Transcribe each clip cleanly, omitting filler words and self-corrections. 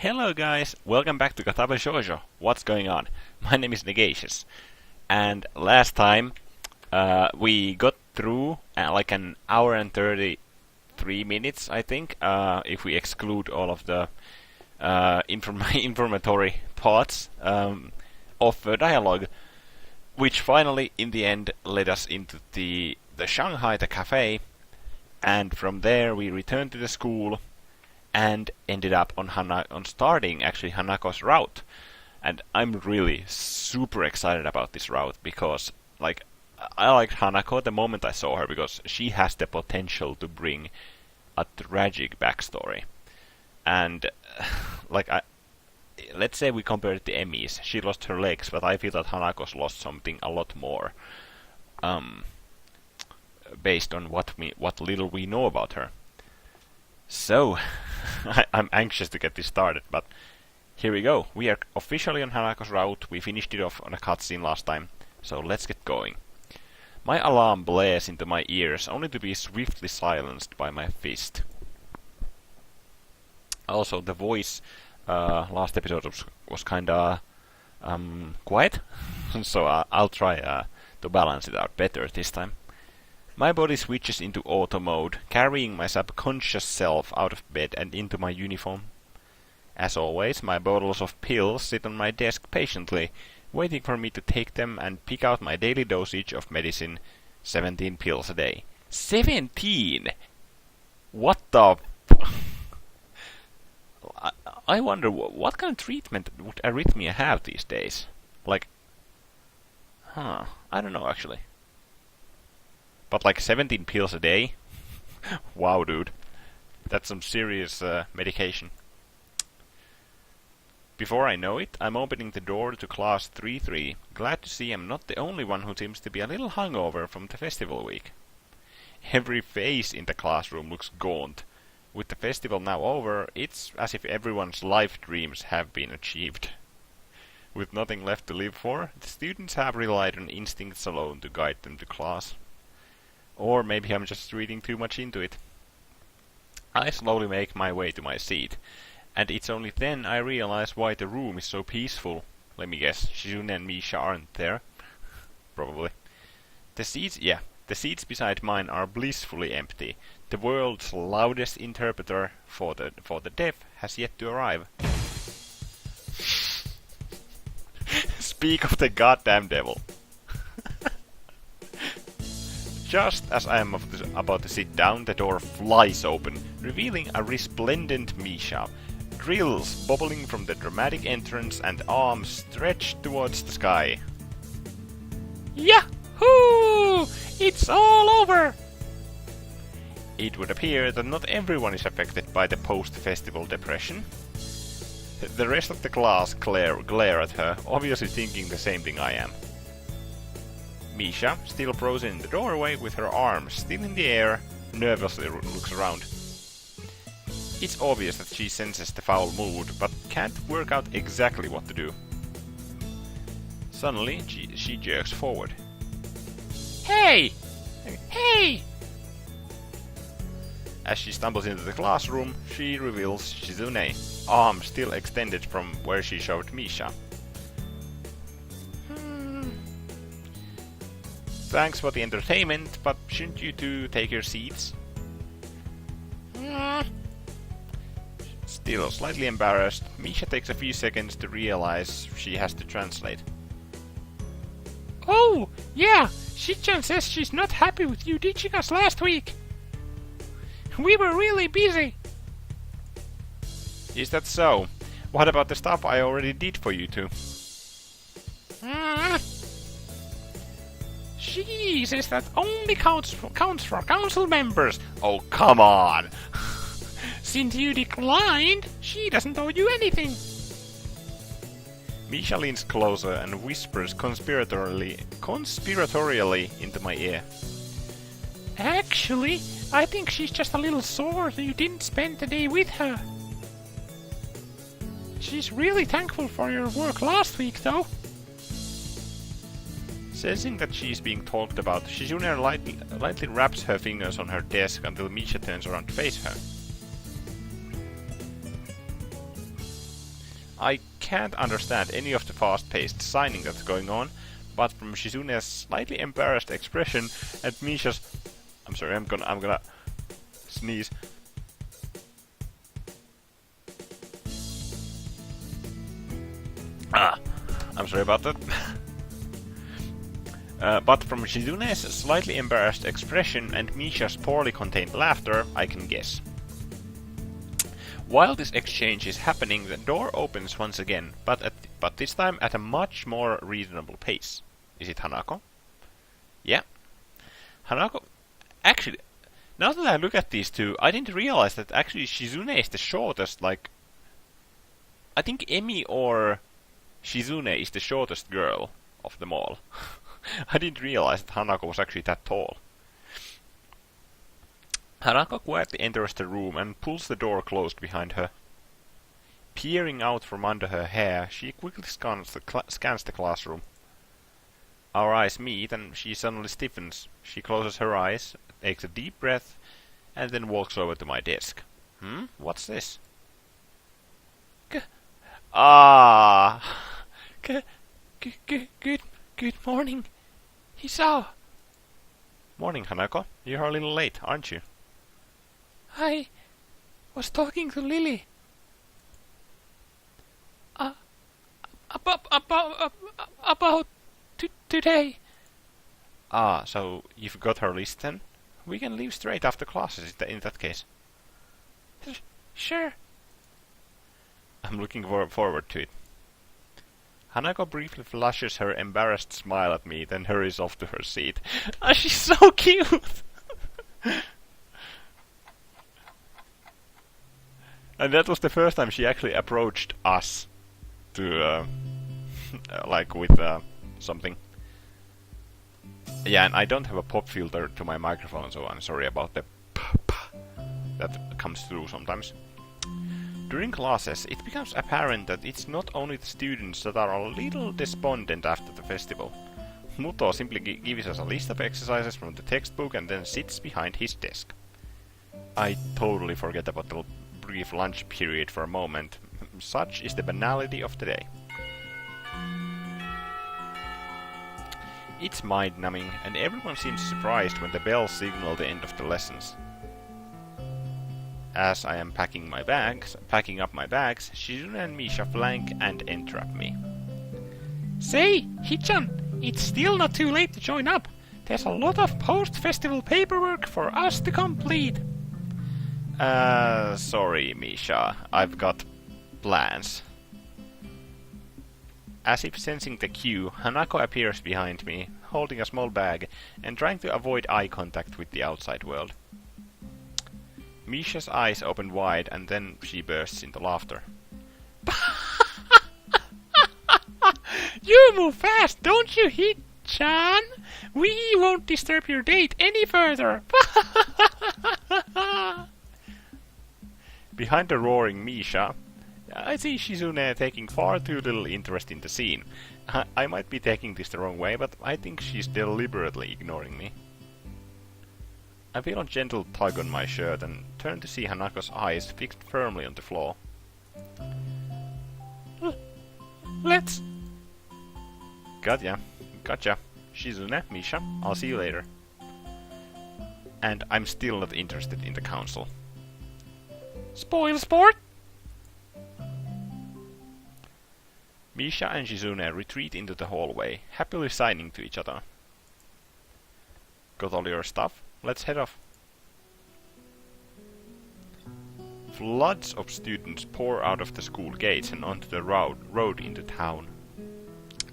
Hello guys, welcome back to Katawa Shoujo. What's going on? My name is Negacious. And last time we got through like an hour and 33 minutes, I think, if we exclude all of the informatory parts of the dialogue, which finally, in the end, led us into the Shanghai, the cafe, and from there we returned to the school and ended up on starting actually Hanako's route. And I'm really super excited about this route because I liked Hanako the moment I saw her because she has the potential to bring a tragic backstory. And let's say we compare it to Emi's. She lost her legs, but I feel that Hanako's lost something a lot more, based on what little we know about her. So, I'm anxious to get this started, but here we go. We are officially on Hanako's route. We finished it off on a cutscene last time, so let's get going. My alarm blares into my ears, only to be swiftly silenced by my fist. Also, the voice last episode was kinda quiet, so I'll try to balance it out better this time. My body switches into auto mode, carrying my subconscious self out of bed and into my uniform. As always, my bottles of pills sit on my desk patiently, waiting for me to take them and pick out my daily dosage of medicine, 17 pills a day. 17! What the... I wonder, what kind of treatment would arrhythmia have these days? I don't know actually. But 17 pills a day? Wow, dude. That's some serious medication. Before I know it, I'm opening the door to class 3-3. Glad to see I'm not the only one who seems to be a little hungover from the festival week. Every face in the classroom looks gaunt. With the festival now over, it's as if everyone's life dreams have been achieved. With nothing left to live for, the students have relied on instincts alone to guide them to class. Or maybe I'm just reading too much into it. I slowly make my way to my seat, and it's only then I realize why the room is so peaceful. Let me guess, Shizune and Misha aren't there? Probably. The seats beside mine are blissfully empty. The world's loudest interpreter for the deaf has yet to arrive. Speak of the goddamn devil. Just as I am about to sit down, the door flies open, revealing a resplendent Misha. Drills bubbling from the dramatic entrance and arms stretched towards the sky. Yahoo! It's all over! It would appear that not everyone is affected by the post-festival depression. The rest of the class glare at her, obviously thinking the same thing I am. Misha, still frozen in the doorway with her arms still in the air, nervously looks around. It's obvious that she senses the foul mood, but can't work out exactly what to do. Suddenly, she jerks forward. Hey! Hey! As she stumbles into the classroom, she reveals Shizune, arm still extended from where she showed Misha. Thanks for the entertainment, but shouldn't you two take your seats? Still slightly embarrassed, Misha takes a few seconds to realize she has to translate. Oh, yeah, Shichan says she's not happy with you teaching us last week. We were really busy. Is that so? What about the stuff I already did for you two? She says that only counts for council members. Oh, come on! Since you declined, she doesn't owe you anything. Misha leans closer and whispers conspiratorially into my ear. Actually, I think she's just a little sore that you didn't spend the day with her. She's really thankful for your work last week, though. Sensing that she's being talked about, Shizune lightly wraps her fingers on her desk until Misha turns around to face her. I can't understand any of the fast-paced signing that's going on, but from Shizune's slightly embarrassed expression and Misha's... I'm sorry, I'm gonna sneeze. I'm sorry about that. But from Shizune's slightly embarrassed expression and Misha's poorly contained laughter, I can guess. While this exchange is happening, the door opens once again, but this time at a much more reasonable pace. Is it Hanako? Yeah. Hanako... Actually, now that I look at these two, I didn't realize that actually Shizune is the shortest, like... I think Emi or Shizune is the shortest girl of them all. I didn't realize that Hanako was actually that tall. Hanako quietly enters the room and pulls the door closed behind her. Peering out from under her hair, she quickly scans the classroom. Our eyes meet and she suddenly stiffens. She closes her eyes, takes a deep breath, and then walks over to my desk. What's this? Good morning, Hisao. Morning, Hanako. You're a little late, aren't you? I was talking to Lily. About today. So you've got her list then? We can leave straight after classes in that case. Sure. I'm looking forward to it. Hanako briefly flashes her embarrassed smile at me, then hurries off to her seat. She's so cute! And that was the first time she actually approached us to, like with something. Yeah, and I don't have a pop filter to my microphone, so I'm sorry about the that comes through sometimes. During classes, it becomes apparent that it's not only the students that are a little despondent after the festival. Muto simply gives us a list of exercises from the textbook and then sits behind his desk. I totally forget about the brief lunch period for a moment. Such is the banality of the day. It's mind-numbing, and everyone seems surprised when the bells signal the end of the lessons. As I am packing up my bags, Shizune and Misha flank and entrap me. Say, Hichan, it's still not too late to join up. There's a lot of post-festival paperwork for us to complete. Sorry, Misha. I've got plans. As if sensing the cue, Hanako appears behind me, holding a small bag, and trying to avoid eye contact with the outside world. Misha's eyes open wide, and then she bursts into laughter. You move fast, don't you, Hichan? We won't disturb your date any further. Behind the roaring Misha, I see Shizune taking far too little interest in the scene. I might be taking this the wrong way, but I think she's deliberately ignoring me. I feel a gentle tug on my shirt and turn to see Hanako's eyes fixed firmly on the floor. Let's... Gotcha. Shizune, Misha, I'll see you later. And I'm still not interested in the council. Spoil sport? Misha and Shizune retreat into the hallway, happily signing to each other. Got all your stuff? Let's head off. Floods of students pour out of the school gates and onto the road into town.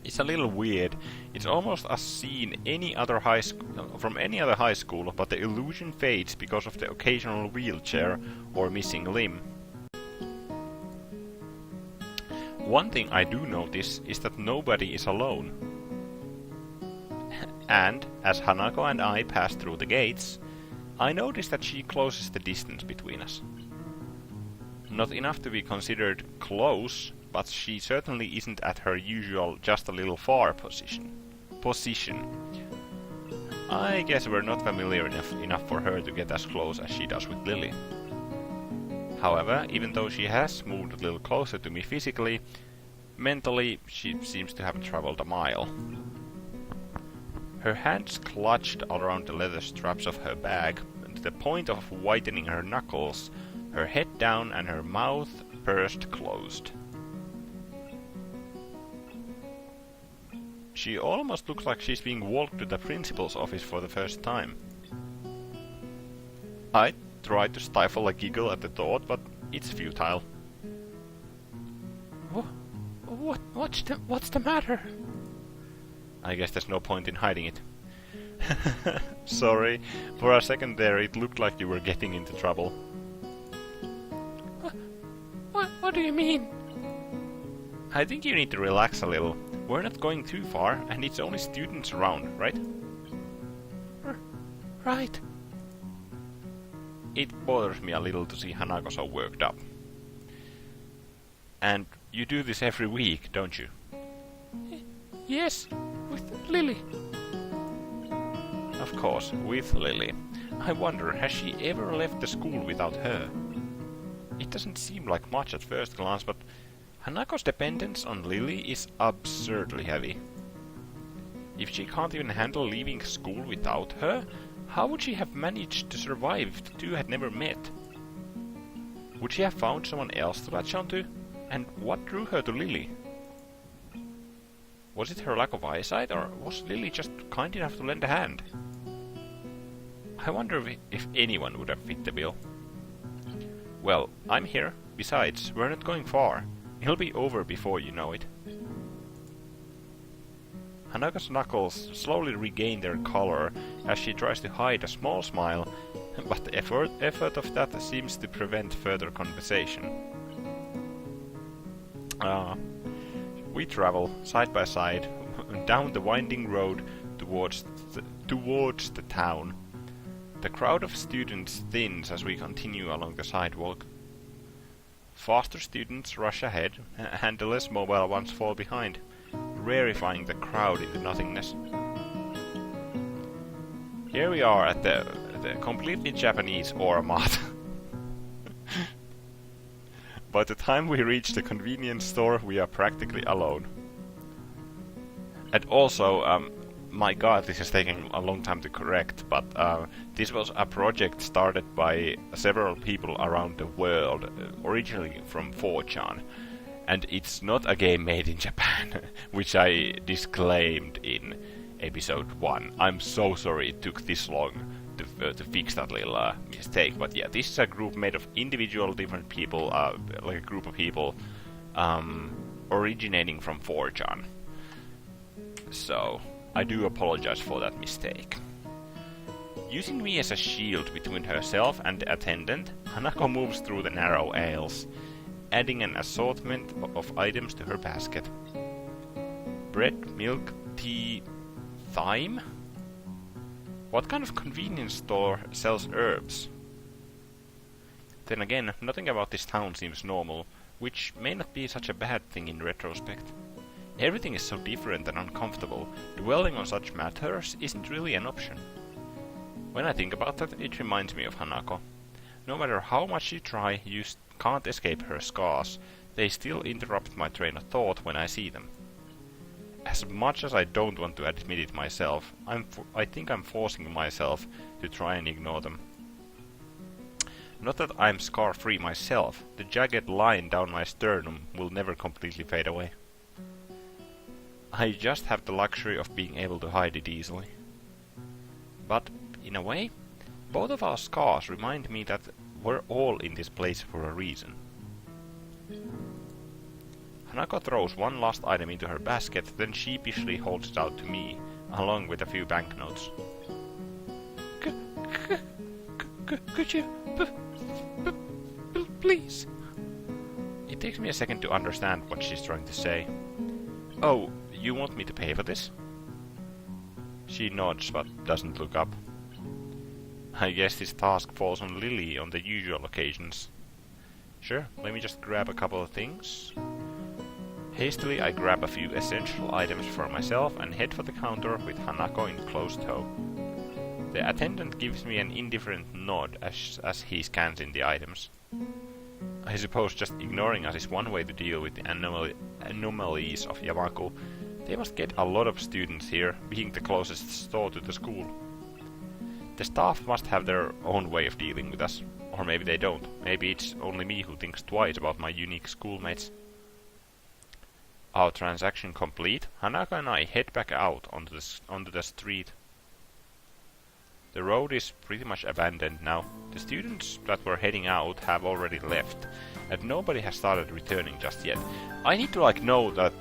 It's a little weird. It's almost as seen from any other high school, but the illusion fades because of the occasional wheelchair or missing limb. One thing I do notice is that nobody is alone. And, as Hanako and I pass through the gates, I notice that she closes the distance between us. Not enough to be considered close, but she certainly isn't at her usual just a little far position. I guess we're not familiar enough for her to get as close as she does with Lily. However, even though she has moved a little closer to me physically, mentally she seems to have traveled a mile. Her hands clutched around the leather straps of her bag, to the point of whitening her knuckles, her head down and her mouth pursed closed. She almost looks like she's being walked to the principal's office for the first time. I try to stifle a giggle at the thought, but it's futile. What's the matter? I guess there's no point in hiding it. Sorry, for a second there it looked like you were getting into trouble. What do you mean? I think you need to relax a little. We're not going too far, and it's only students around, right? Right. It bothers me a little to see Hanako so worked up. And you do this every week, don't you? Yes, with Lily. Of course, with Lily. I wonder, has she ever left the school without her? It doesn't seem like much at first glance, but Hanako's dependence on Lily is absurdly heavy. If she can't even handle leaving school without her, how would she have managed to survive if the two had never met? Would she have found someone else to latch onto? And what drew her to Lily? Was it her lack of eyesight, or was Lily just kind enough to lend a hand? I wonder if anyone would have fit the bill. Well, I'm here. Besides, we're not going far. It'll be over before you know it. Hanako's knuckles slowly regain their color as she tries to hide a small smile, but the effort of that seems to prevent further conversation. We travel side by side down the winding road towards the town. The crowd of students thins as we continue along the sidewalk. Faster students rush ahead, and the less mobile ones fall behind, rarefying the crowd into nothingness. Here we are at the completely Japanese Oramat. By the time we reach the convenience store, we are practically alone. And also, my god, this is taking a long time to correct, but this was a project started by several people around the world, originally from 4chan. And it's not a game made in Japan, which I disclaimed in episode 1. I'm so sorry it took this long to fix that little mistake, but yeah, this is a group made of individual different people, like a group of people originating from 4chan. So, I do apologize for that mistake. Using me as a shield between herself and the attendant, Hanako moves through the narrow aisles, adding an assortment of items to her basket. Bread, milk, tea, thyme? What kind of convenience store sells herbs? Then again, nothing about this town seems normal, which may not be such a bad thing in retrospect. Everything is so different and uncomfortable, dwelling on such matters isn't really an option. When I think about that, it reminds me of Hanako. No matter how much you try, you can't escape her scars. They still interrupt my train of thought when I see them. As much as I don't want to admit it myself, I think I'm forcing myself to try and ignore them. Not that I'm scar-free myself, the jagged line down my sternum will never completely fade away. I just have the luxury of being able to hide it easily. But, in a way, both of our scars remind me that we're all in this place for a reason. Hanako throws one last item into her basket, then sheepishly holds it out to me, along with a few banknotes. Could you... please? It takes me a second to understand what she's trying to say. Oh, you want me to pay for this? She nods, but doesn't look up. I guess this task falls on Lily on the usual occasions. Sure, let me just grab a couple of things. Hastily, I grab a few essential items for myself and head for the counter with Hanako in close tow. The attendant gives me an indifferent nod as he scans in the items. I suppose just ignoring us is one way to deal with the anomalies of Yamaku. They must get a lot of students here, being the closest store to the school. The staff must have their own way of dealing with us. Or maybe they don't. Maybe it's only me who thinks twice about my unique schoolmates. Our transaction complete, Hanaka and I head back out onto the street. The road is pretty much abandoned now. The students that were heading out have already left, and nobody has started returning just yet. I need to know that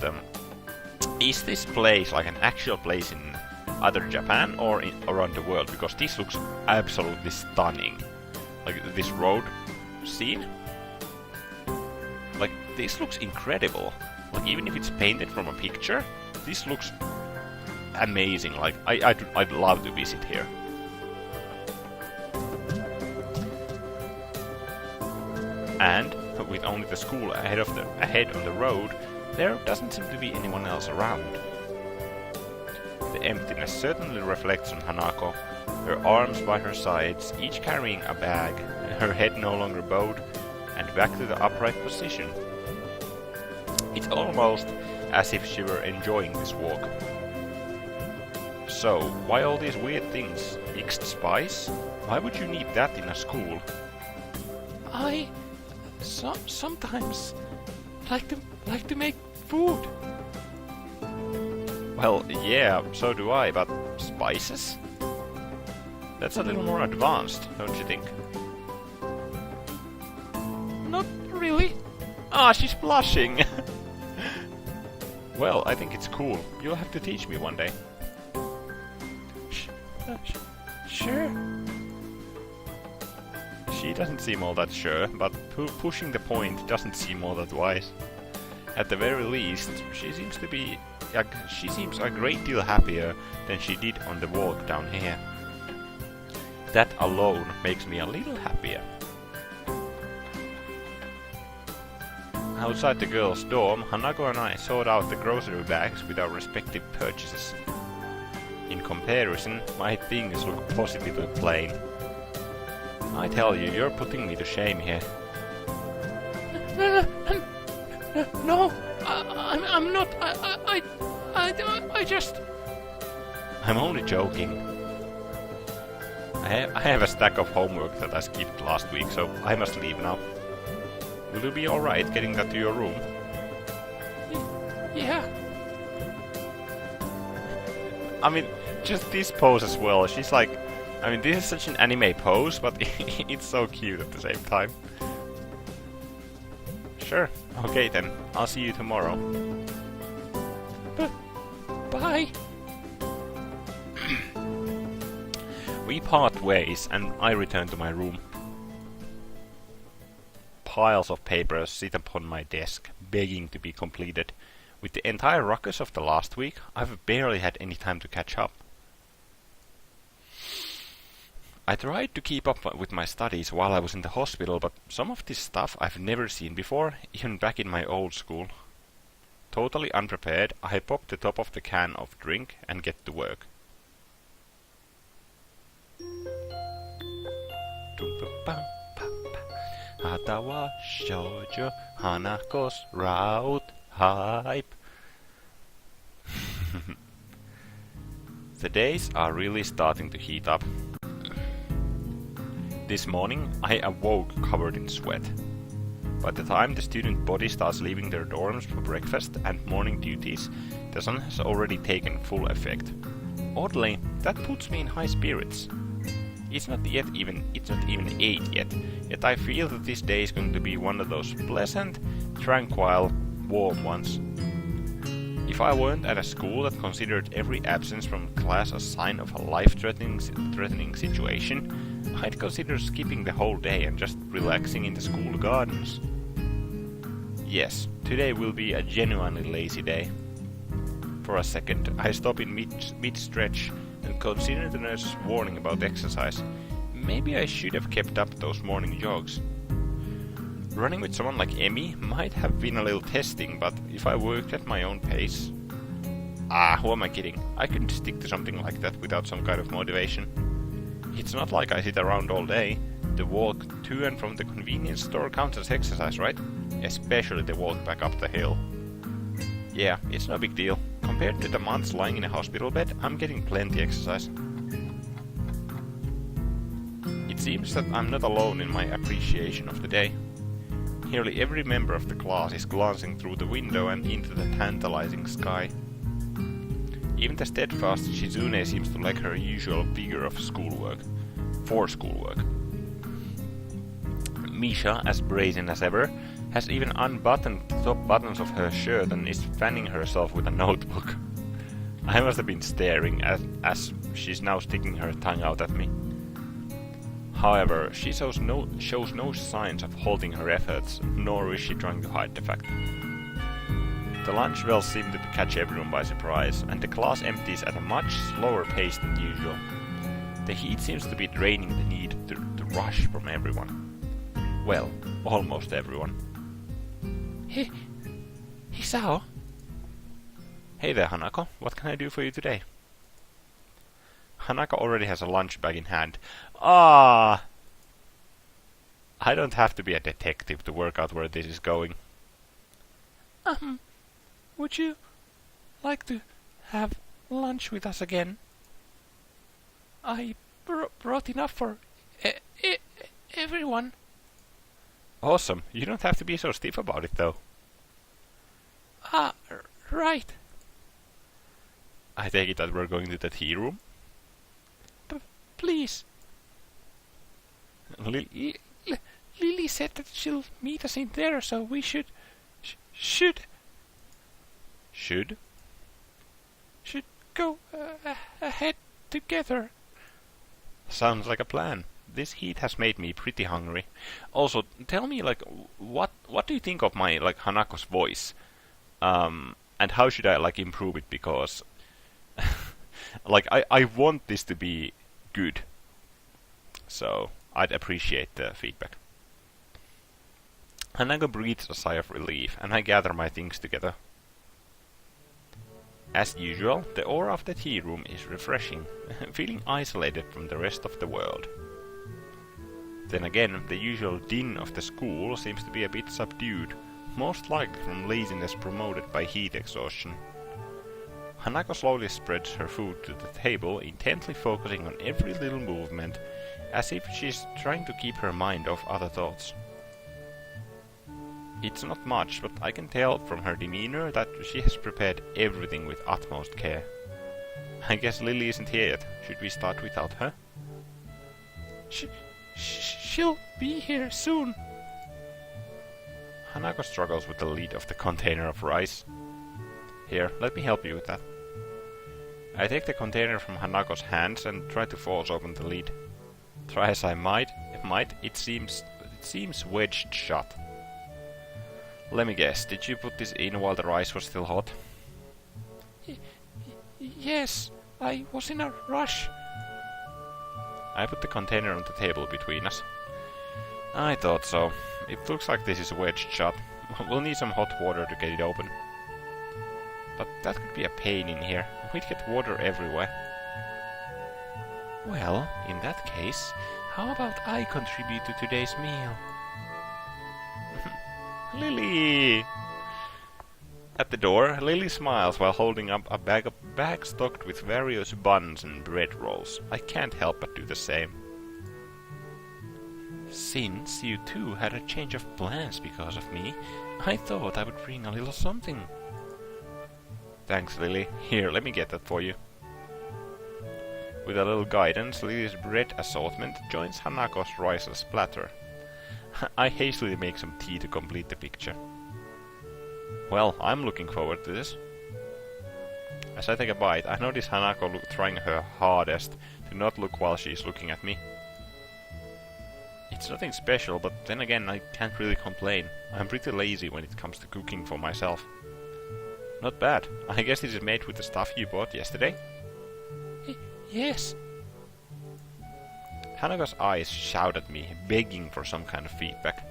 is this place like an actual place in either Japan or around the world, because this looks absolutely stunning. Like this road scene, like this looks incredible. Like even if it's painted from a picture, this looks amazing. Like I'd love to visit here. And with only the school ahead on the road, there doesn't seem to be anyone else around. The emptiness certainly reflects on Hanako, her arms by her sides, each carrying a bag, her head no longer bowed, and back to the upright position. It's almost as if she were enjoying this walk. So, why all these weird things? Mixed spice? Why would you need that in a school? I sometimes like to make food. Well, yeah, so do I, but spices? That's a little more advanced, don't you think? Not really. Ah, she's blushing! Well, I think it's cool. You'll have to teach me one day. Sure. She doesn't seem all that sure, but pushing the point doesn't seem all that wise. At the very least, she seems a great deal happier than she did on the walk down here. That alone makes me a little happier. Outside the girls' dorm, Hanako and I sort out the grocery bags with our respective purchases. In comparison, my things look positively plain. I tell you, you're putting me to shame here. No, I'm not. I just. I'm only joking. I have a stack of homework that I skipped last week, so I must leave now. Will you be alright getting that to your room? Yeah. I mean, just this pose as well. She's like, I mean, this is such an anime pose, but it's so cute at the same time. Sure. Okay then. I'll see you tomorrow. Bye. We part ways, and I return to my room. Piles of papers sit upon my desk, begging to be completed. With the entire ruckus of the last week, I've barely had any time to catch up. I tried to keep up with my studies while I was in the hospital, but some of this stuff I've never seen before, even back in my old school. Totally unprepared, I pop the top of the can of drink and get to work. Katawa Shoujo, Hanako's route hype. The days are really starting to heat up. This morning, I awoke covered in sweat. By the time the student body starts leaving their dorms for breakfast and morning duties, the sun has already taken full effect. Oddly, that puts me in high spirits. It's not even 8 yet I feel that this day is going to be one of those pleasant, tranquil, warm ones. If I weren't at a school that considered every absence from class a sign of a life-threatening situation, I'd consider skipping the whole day and just relaxing in the school gardens. Yes, today will be a genuinely lazy day. For a second, I stop in mid-stretch and consider the nurse's warning about exercise. Maybe I should have kept up those morning jogs. Running with someone like Emmy might have been a little testing, but if I worked at my own pace... who am I kidding? I couldn't stick to something like that without some kind of motivation. It's not like I sit around all day. The walk to and from the convenience store counts as exercise, right? Especially the walk back up the hill. Yeah, it's no big deal. Compared to the months lying in a hospital bed, I'm getting plenty exercise. It seems that I'm not alone in my appreciation of the day. Nearly every member of the class is glancing through the window and into the tantalizing sky. Even the steadfast Shizune seems to lack her usual vigor of schoolwork. For schoolwork. Misha, as brazen as ever, has even unbuttoned the top buttons of her shirt and is fanning herself with a notebook. I must have been staring as she's now sticking her tongue out at me. However, she shows no signs of halting her efforts, nor is she trying to hide the fact. The lunch bells seem to catch everyone by surprise, and the class empties at a much slower pace than usual. The heat seems to be draining the need to rush from everyone. Well, almost everyone. Hisao? Hey there, Hanako. What can I do for you today? Hanako already has a lunch bag in hand. Ah! I don't have to be a detective to work out where this is going. Would you like to have lunch with us again? I brought enough for everyone. Awesome. You don't have to be so stiff about it, though. Right. I take it that we're going to the tea room? Please. Lily said that she'll meet us in there, so we should go ahead together. Sounds like a plan. This heat has made me pretty hungry. Also, tell me, what do you think of my, Hanako's voice? And how should I, improve it? Because, I want this to be good. So, I'd appreciate the feedback. Hanako breathes a sigh of relief, and I gather my things together. As usual, the aura of the tea room is refreshing, feeling isolated from the rest of the world. Then again, the usual din of the school seems to be a bit subdued, most likely from laziness promoted by heat exhaustion. Hanako slowly spreads her food to the table, intently focusing on every little movement, as if she's trying to keep her mind off other thoughts. It's not much, but I can tell from her demeanor that she has prepared everything with utmost care. I guess Lily isn't here yet. Should we start without her? She'll be here soon. Hanako struggles with the lid of the container of rice. Here, let me help you with that. I take the container from Hanako's hands and try to force open the lid. Try as I might, it seems wedged shut. Let me guess, did you put this in while the rice was still hot? Yes, I was in a rush. I put the container on the table between us. I thought so. It looks like this is wedged shut. We'll need some hot water to get it open. But that could be a pain in here. We'd get water everywhere. Well, in that case, how about I contribute to today's meal? Lily! At the door, Lily smiles while holding up a bag stocked with various buns and bread rolls. I can't help but do the same. Since you two had a change of plans because of me, I thought I would bring a little something. Thanks, Lily. Here, let me get that for you. With a little guidance, Lily's bread assortment joins Hanako's riceless platter. I hastily make some tea to complete the picture. Well, I'm looking forward to this. As I take a bite, I notice Hanako trying her hardest to not look while she's looking at me. It's nothing special, but then again, I can't really complain. I'm pretty lazy when it comes to cooking for myself. Not bad. I guess this is made with the stuff you bought yesterday? Yes. Hanako's eyes shout at me, begging for some kind of feedback.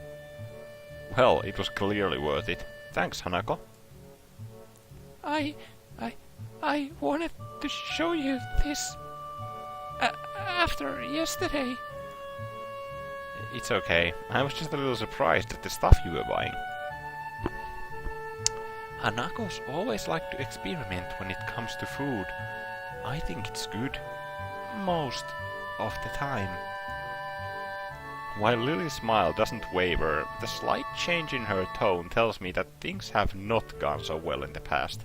Well, it was clearly worth it. Thanks, Hanako. I wanted to show you this after yesterday. It's okay. I was just a little surprised at the stuff you were buying. Hanako's always like to experiment when it comes to food. I think it's good. Most of the time. While Lily's smile doesn't waver, the slight change in her tone tells me that things have not gone so well in the past.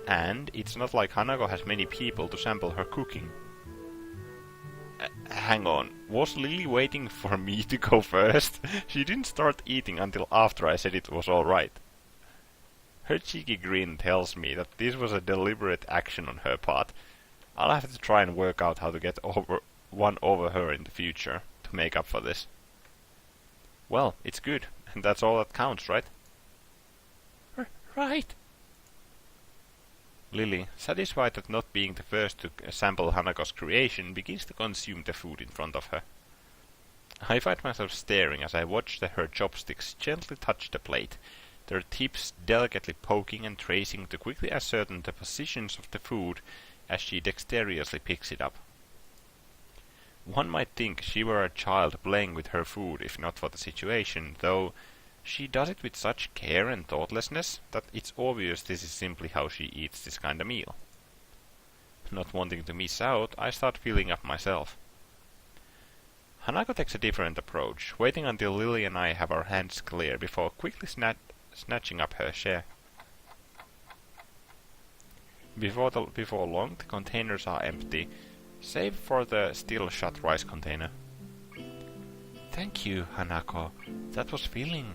And it's not like Hanako has many people to sample her cooking. Hang on, was Lily waiting for me to go first? She didn't start eating until after I said it was alright. Her cheeky grin tells me that this was a deliberate action on her part. I'll have to try and work out how to get one over her in the future to make up for this. Well, it's good, and that's all that counts, right? Right. Lily, satisfied at not being the first to sample Hanako's creation, begins to consume the food in front of her. I find myself staring as I watch her chopsticks gently touch the plate, their tips delicately poking and tracing to quickly ascertain the positions of the food as she dexterously picks it up. One might think she were a child playing with her food if not for the situation, though she does it with such care and thoughtlessness that it's obvious this is simply how she eats this kind of meal. Not wanting to miss out, I start filling up myself. Hanako takes a different approach, waiting until Lily and I have our hands clear before quickly snatching up her share. Before long, the containers are empty, save for the still shut rice container. Thank you, Hanako. That was filling.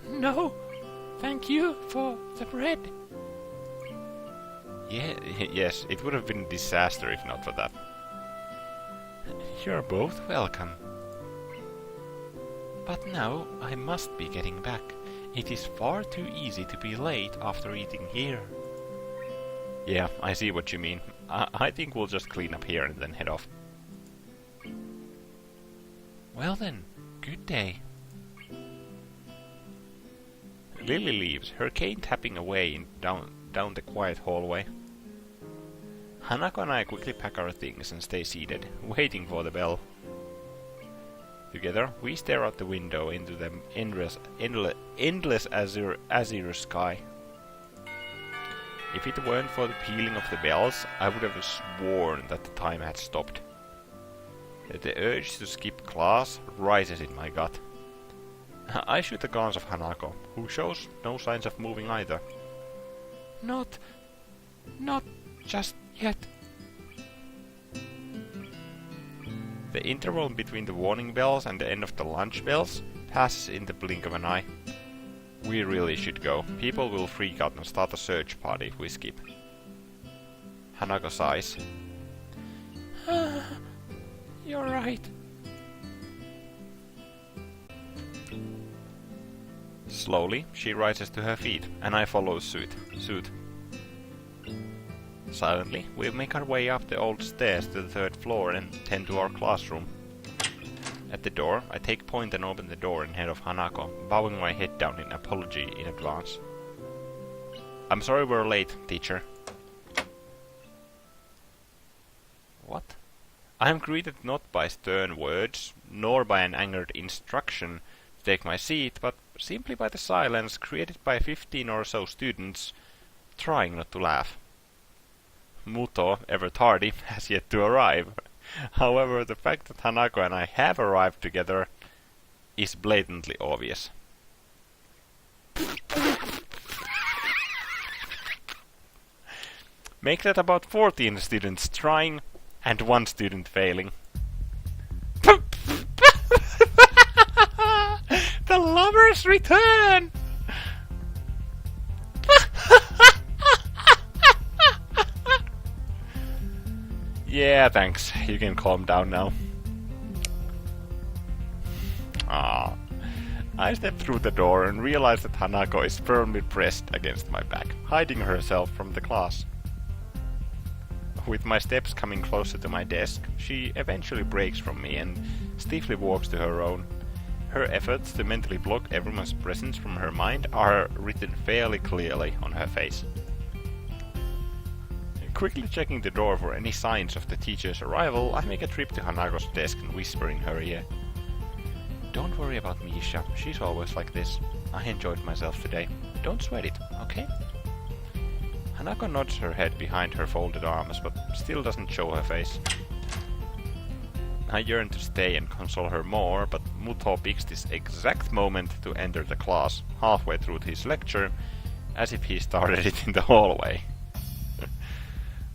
No, thank you for the bread. Yes, it would have been a disaster if not for that. You're both welcome. But now I must be getting back. It is far too easy to be late after eating here. Yeah, I see what you mean. I think we'll just clean up here and then head off. Well then, good day. Lily leaves, her cane tapping away down the quiet hallway. Hanako and I quickly pack our things and stay seated, waiting for the bell. Together, we stare out the window into the endless azure sky. If it weren't for the pealing of the bells, I would have sworn that the time had stopped. The urge to skip class rises in my gut. I shoot a glance of Hanako, who shows no signs of moving either. Not just yet. The interval between the warning bells and the end of the lunch bells passes in the blink of an eye. We really should go. People will freak out and start a search party if we skip. Hanako sighs. You're right. Slowly, she rises to her feet, and I follow suit. Silently, we make our way up the old stairs to the third floor and tend to our classroom. At the door, I take point and open the door in head of Hanako, bowing my head down in apology in advance. I'm sorry we're late, teacher. What? I am greeted not by stern words, nor by an angered instruction to take my seat, but simply by the silence created by 15 or so students, trying not to laugh. Muto, ever tardy, has yet to arrive. However, the fact that Hanako and I have arrived together is blatantly obvious. Make that about 14 students trying and 1 student failing. The lovers return! Yeah, thanks. You can calm down now. I step through the door and realize that Hanako is firmly pressed against my back, hiding herself from the class. With my steps coming closer to my desk, she eventually breaks from me and stiffly walks to her own. Her efforts to mentally block everyone's presence from her mind are written fairly clearly on her face. Quickly checking the door for any signs of the teacher's arrival, I make a trip to Hanako's desk and whisper in her ear. Don't worry about Misha, she's always like this. I enjoyed myself today. Don't sweat it, okay? Hanako nods her head behind her folded arms, but still doesn't show her face. I yearn to stay and console her more, but Muto picks this exact moment to enter the class, halfway through his lecture, as if he started it in the hallway.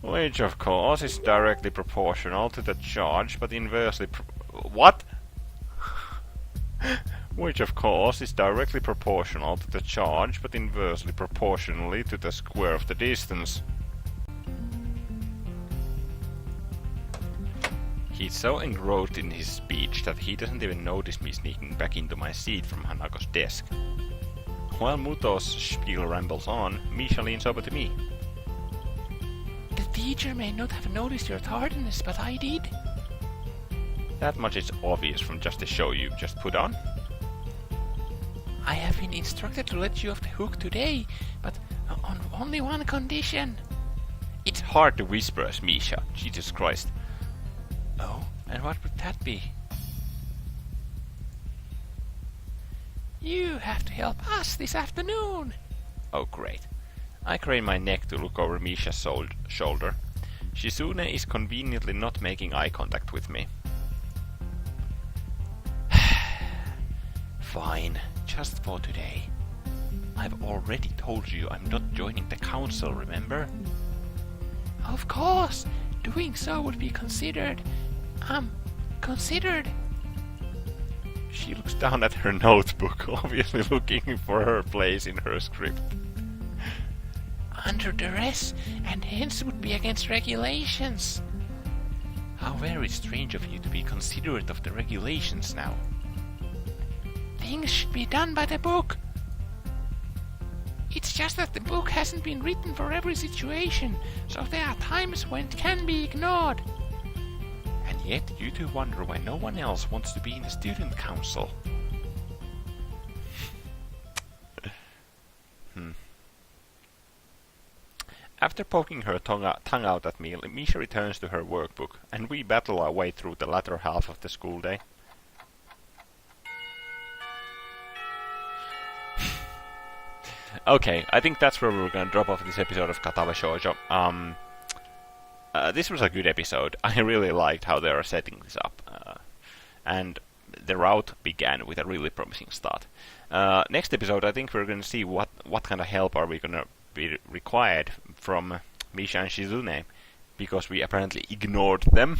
Which, of course, is directly proportional to the charge, but inversely what? Which, of course, is directly proportional to the charge, but inversely proportionally to the square of the distance. He's so engrossed in his speech that he doesn't even notice me sneaking back into my seat from Hanako's desk. While Muto's spiel rambles on, Misha leans over to me. The teacher may not have noticed your tardiness, but I did. That much is obvious from just the show you just put on. I have been instructed to let you off the hook today, but on only one condition. It's hard to whisper as Misha, Jesus Christ. Oh, and what would that be? You have to help us this afternoon. Oh, great. I crane my neck to look over Misha's shoulder. Shizune is conveniently not making eye contact with me. Fine, just for today. I've already told you I'm not joining the council, remember? Of course, doing so would be considered. Considered. She looks down at her notebook, obviously looking for her place in her script. Under duress, and hence would be against regulations. How very strange of you to be considerate of the regulations now. Things should be done by the book. It's just that the book hasn't been written for every situation, so there are times when it can be ignored. And yet you two wonder why no one else wants to be in the student council. After poking her tongue out at me, Misha returns to her workbook, and we battle our way through the latter half of the school day. Okay, I think that's where we're gonna drop off this episode of Katawa Shoujo. This was a good episode. I really liked how they are setting this up. And the route began with a really promising start. Next episode, I think we're gonna see what kind of help are we gonna be required from Misha and Shizune, because we apparently ignored them.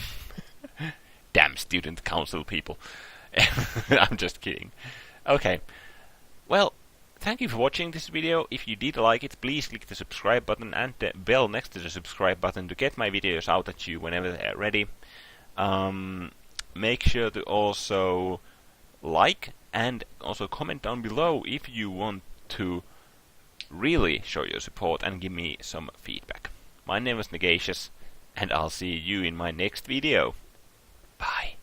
Damn student council people. I'm just kidding. Okay. Well, thank you for watching this video. If you did like it, please click the subscribe button and the bell next to the subscribe button to get my videos out at you whenever they're ready. Make sure to also like and also comment down below if you want to really show your support and give me some feedback. My name is Negacious, and I'll see you in my next video. Bye.